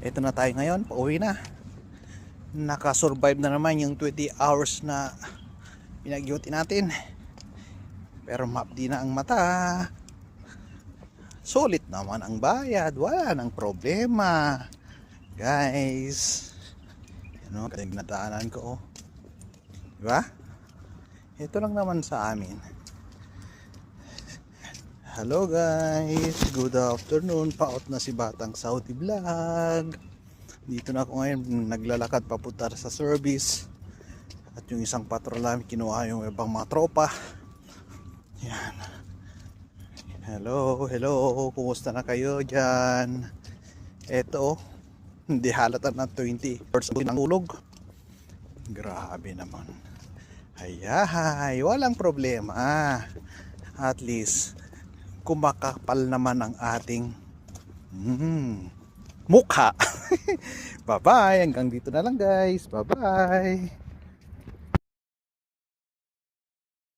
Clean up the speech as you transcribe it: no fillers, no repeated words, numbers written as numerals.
Ito na tayo ngayon, pauwi na. Nakasurvive na naman yung 20 hours na pinag-duty natin. Pero mapdi na ang mata. Sulit naman ang bayad, wala nang problema. Guys, ano, nadaanan ko, oh. Diba? Ito lang naman sa amin. Hello guys, good afternoon. Paot na si Batang Saudi Vlog. Dito na ako ngayon, naglalakad papunta sa service. At yung isang patrol namin, kinuha yung ibang mga tropa. Yan. Hello, kumusta na kayo dyan? Eto, hindi halata na 20 hours ng tulog. Grabe naman. Hayahay, walang problema. At least kumakapal naman ang ating mukha. Bye bye, hanggang dito na lang guys. Bye bye.